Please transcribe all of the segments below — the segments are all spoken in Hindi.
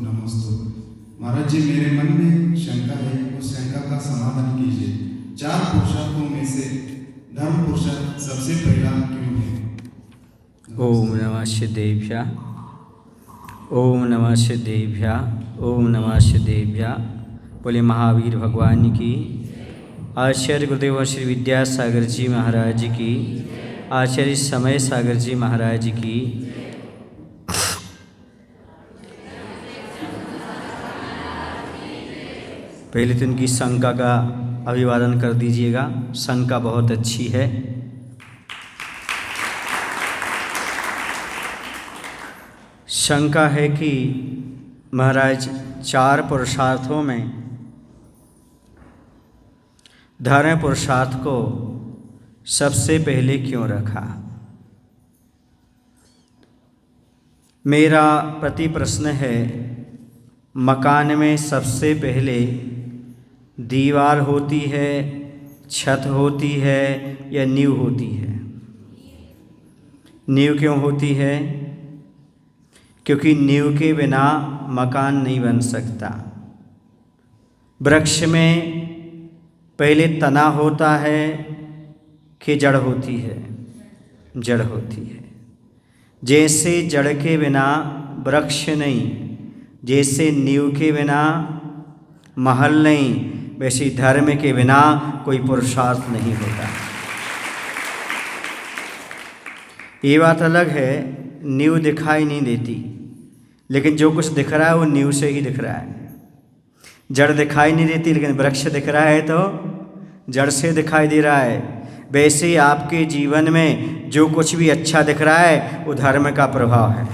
नमस्ते। महाराज जी, मेरे मन में शंका है, उस शंका का समाधान कीजिए। 4 पुरुषार्थों में से धर्म पुरुषार्थ सबसे पहला क्यों है? ओम नमः शिदेभ्या, ओम नमः शिदेभ्या, ओम नमः शिदेभ्या। बोले महावीर भगवान की, आचार्य गुरुदेव श्री विद्यासागर जी महाराज की, आचार्य समय सागर जी महाराज की। पहले तो इनकी शंका का अभिवादन कर दीजिएगा। शंका बहुत अच्छी है। शंका है कि महाराज 4 पुरुषार्थों में धर्म पुरुषार्थ को सबसे पहले क्यों रखा। मेरा प्रति प्रश्न है, मकान में सबसे पहले दीवार होती है, छत होती है या नींव होती है? नींव क्यों होती है? क्योंकि नींव के बिना मकान नहीं बन सकता। वृक्ष में पहले तना होता है कि जड़ होती है? जड़ होती है। जैसे जड़ के बिना वृक्ष नहीं, जैसे नींव के बिना महल नहीं, वैसे धर्म के बिना कोई पुरुषार्थ नहीं होता। ये बात अलग है, नींव दिखाई नहीं देती, लेकिन जो कुछ दिख रहा है वो नींव से ही दिख रहा है। जड़ दिखाई नहीं देती, लेकिन वृक्ष दिख रहा है तो जड़ से दिखाई दे रहा है। वैसे ही आपके जीवन में जो कुछ भी अच्छा दिख रहा है वो धर्म का प्रभाव है,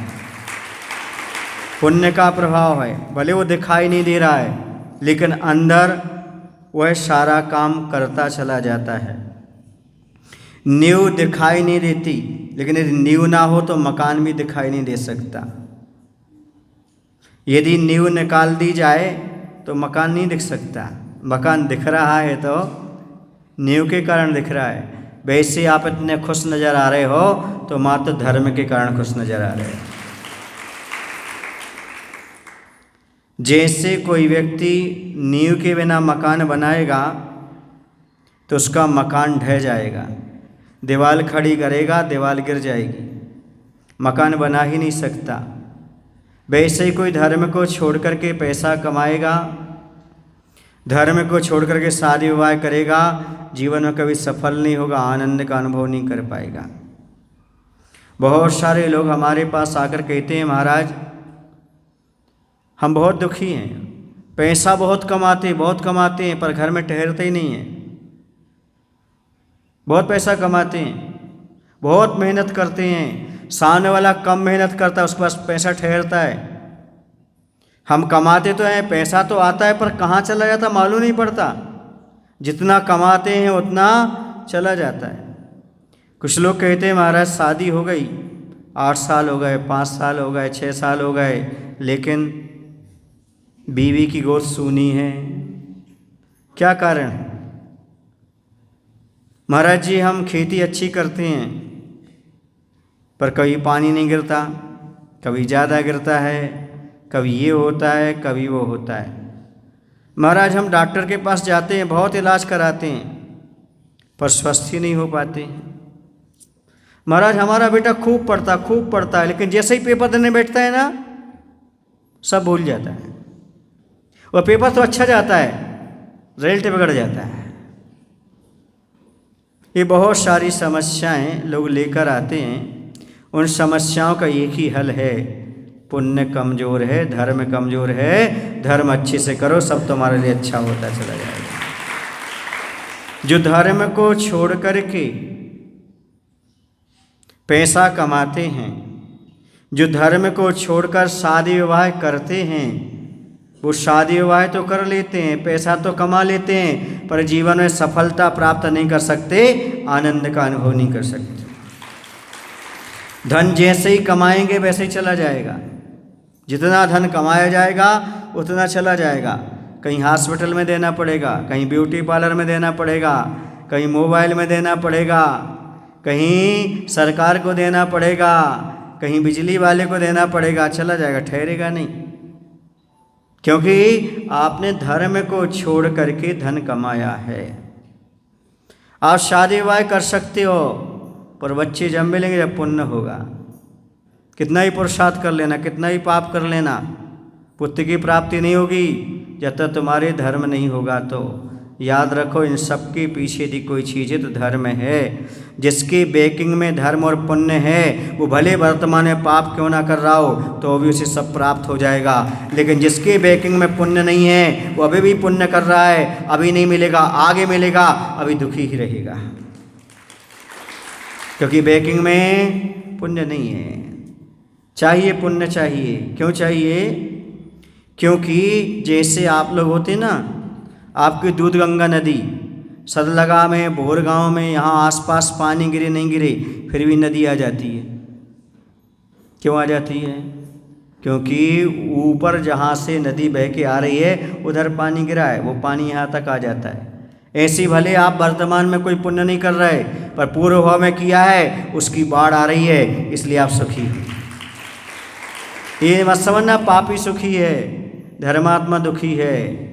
पुण्य का प्रभाव है। भले वो दिखाई नहीं दे रहा है, लेकिन अंदर वह सारा काम करता चला जाता है। नींव दिखाई नहीं देती, लेकिन यदि नींव ना हो तो मकान भी दिखाई नहीं दे सकता। यदि नींव निकाल दी जाए तो मकान नहीं दिख सकता। मकान दिख रहा है तो नींव के कारण दिख रहा है। वैसे आप इतने खुश नज़र आ रहे हो तो मात्र धर्म के कारण खुश नज़र आ रहे हो। जैसे कोई व्यक्ति नींव के बिना मकान बनाएगा तो उसका मकान ढह जाएगा। दीवार खड़ी करेगा, दीवार गिर जाएगी, मकान बना ही नहीं सकता। वैसे ही कोई धर्म को छोड़ करके पैसा कमाएगा, धर्म को छोड़ करके शादी विवाह करेगा, जीवन में कभी सफल नहीं होगा, आनंद का अनुभव नहीं कर पाएगा। बहुत सारे लोग हमारे पास आकर कहते हैं, महाराज हम बहुत दुखी हैं, पैसा बहुत कमाते हैं पर घर में ठहरते ही नहीं हैं। बहुत पैसा कमाते हैं, बहुत मेहनत करते हैं, सामने वाला कम मेहनत करता है, उसके पास पैसा ठहरता है। हम कमाते तो हैं, पैसा तो आता है, पर कहाँ चला जाता मालूम नहीं पड़ता। जितना कमाते हैं उतना चला जाता है। कुछ लोग कहते हैं, महाराज शादी हो गई, 8 साल हो गए, 5 साल हो गए, 6 साल हो गए, लेकिन बीवी की गोद सूनी है। क्या कारण है? महाराज जी हम खेती अच्छी करते हैं, पर कभी पानी नहीं गिरता, कभी ज़्यादा गिरता है, कभी ये होता है, कभी वो होता है। महाराज हम डॉक्टर के पास जाते हैं, बहुत इलाज कराते हैं, पर स्वस्थ ही नहीं हो पाते। महाराज हमारा बेटा खूब पढ़ता है, लेकिन जैसे ही पेपर देने बैठता है ना, सब भूल जाता है। वह पेपर तो अच्छा जाता है, रिजल्ट बिगड़ जाता है। ये बहुत सारी समस्याएं लोग लेकर आते हैं। उन समस्याओं का एक ही हल है, पुण्य कमज़ोर है, धर्म कमज़ोर है। धर्म अच्छे से करो, सब तुम्हारे लिए अच्छा होता चला जाएगा। जो धर्म को छोड़ करके पैसा कमाते हैं, जो धर्म को छोड़कर शादी विवाह करते हैं, वो शादी विवाह तो कर लेते हैं, पैसा तो कमा लेते हैं, पर जीवन में सफलता प्राप्त नहीं कर सकते, आनंद का अनुभव नहीं कर सकते। धन जैसे ही कमाएंगे वैसे ही चला जाएगा। जितना धन कमाया जाएगा उतना चला जाएगा। कहीं हॉस्पिटल में देना पड़ेगा, कहीं ब्यूटी पार्लर में देना पड़ेगा, कहीं मोबाइल में देना पड़ेगा, कहीं सरकार को देना पड़ेगा, कहीं बिजली वाले को देना पड़ेगा, चला जाएगा, ठहरेगा नहीं। क्योंकि आपने धर्म को छोड़ करके धन कमाया है। आप शादी विवाह कर सकते हो, पर बच्चे जब मिलेंगे जब पुण्य होगा। कितना ही पुरुषार्थ कर लेना, कितना ही पाप कर लेना, पुत्र की प्राप्ति नहीं होगी जब तक तुम्हारे धर्म नहीं होगा। तो याद रखो, इन सब के पीछे यदि कोई चीज़ है तो धर्म है। जिसकी बेकिंग में धर्म और पुण्य है, वो भले वर्तमान में पाप क्यों ना कर रहा हो तो भी उसे सब प्राप्त हो जाएगा। लेकिन जिसकी बेकिंग में पुण्य नहीं है, वो अभी भी पुण्य कर रहा है, अभी नहीं मिलेगा, आगे मिलेगा, अभी दुखी ही रहेगा, क्योंकि बेकिंग में पुण्य नहीं है। चाहिए पुण्य चाहिए। क्यों चाहिए? क्योंकि जैसे आप लोग होते ना, आपकी दूध गंगा नदी सदलगा में, भोर गांव में, यहाँ आसपास पानी गिरे नहीं गिरे, फिर भी नदी आ जाती है। क्यों आ जाती है? क्योंकि ऊपर जहाँ से नदी बह के आ रही है उधर पानी गिरा है, वो पानी यहाँ तक आ जाता है। ऐसी भले आप वर्तमान में कोई पुण्य नहीं कर रहे, पर पूर्व भाव में किया है, उसकी बाढ़ आ रही है, इसलिए आप सुखी हैं। ये मत समझना पापी सुखी है, धर्मात्मा दुखी है।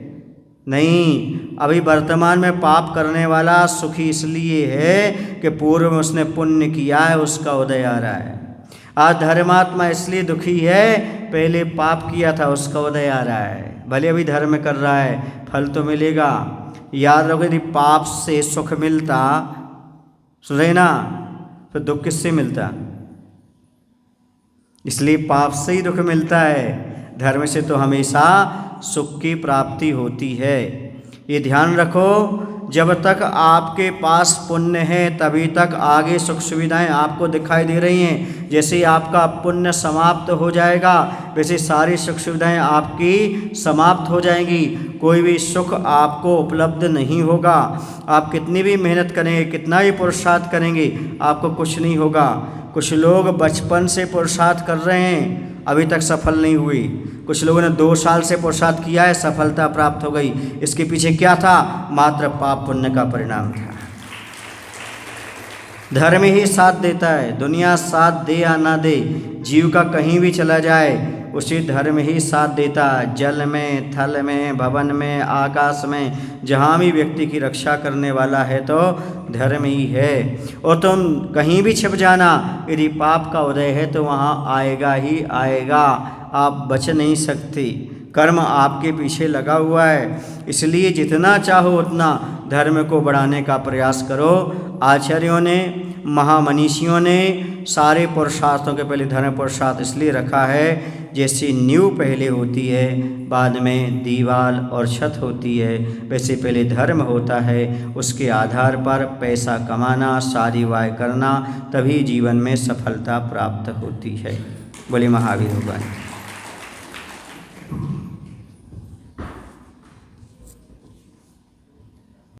नहीं, अभी वर्तमान में पाप करने वाला सुखी इसलिए है कि पूर्व में उसने पुण्य किया है, उसका उदय आ रहा है। आज धर्मात्मा इसलिए दुखी है, पहले पाप किया था, उसका उदय आ रहा है। भले अभी धर्म कर रहा है, फल तो मिलेगा। याद रखो, यदि पाप से सुख मिलता, सुन रहे ना, तो दुख किससे मिलता? इसलिए पाप से ही दुख मिलता है, धर्म से तो हमेशा सुख की प्राप्ति होती है। ये ध्यान रखो, जब तक आपके पास पुण्य है तभी तक आगे सुख सुविधाएं आपको दिखाई दे रही हैं। जैसे ही आपका पुण्य समाप्त हो जाएगा, वैसे सारी सुख सुविधाएं आपकी समाप्त हो जाएंगी। कोई भी सुख आपको उपलब्ध नहीं होगा। आप कितनी भी मेहनत करेंगे, कितना भी पुरुषार्थ करेंगे, आपको कुछ नहीं होगा। कुछ लोग बचपन से पुरुषार्थ कर रहे हैं, अभी तक सफल नहीं हुई। कुछ लोगों ने 2 साल से पुरुषार्थ किया है, सफलता प्राप्त हो गई। इसके पीछे क्या था? मात्र पाप पुण्य का परिणाम था। धर्म ही साथ देता है, दुनिया साथ दे या ना दे, जीव का कहीं भी चला जाए उसी धर्म ही साथ देता है। जल में, थल में, भवन में, आकाश में, जहाँ भी व्यक्ति की रक्षा करने वाला है तो धर्म ही है। और तुम कहीं भी छिप जाना, यदि पाप का उदय है तो वहाँ आएगा ही आएगा, आप बच नहीं सकते। कर्म आपके पीछे लगा हुआ है, इसलिए जितना चाहो उतना धर्म को बढ़ाने का प्रयास करो। आचार्यों ने, महामनीषियों ने सारे पुरुषार्थों के पहले धर्म पुरुषार्थ इसलिए रखा है, जैसे नींव पहले होती है, बाद में दीवार और छत होती है, वैसे पहले धर्म होता है, उसके आधार पर पैसा कमाना, शादी विवाह करना, तभी जीवन में सफलता प्राप्त होती है। बोले महावीर भगवान।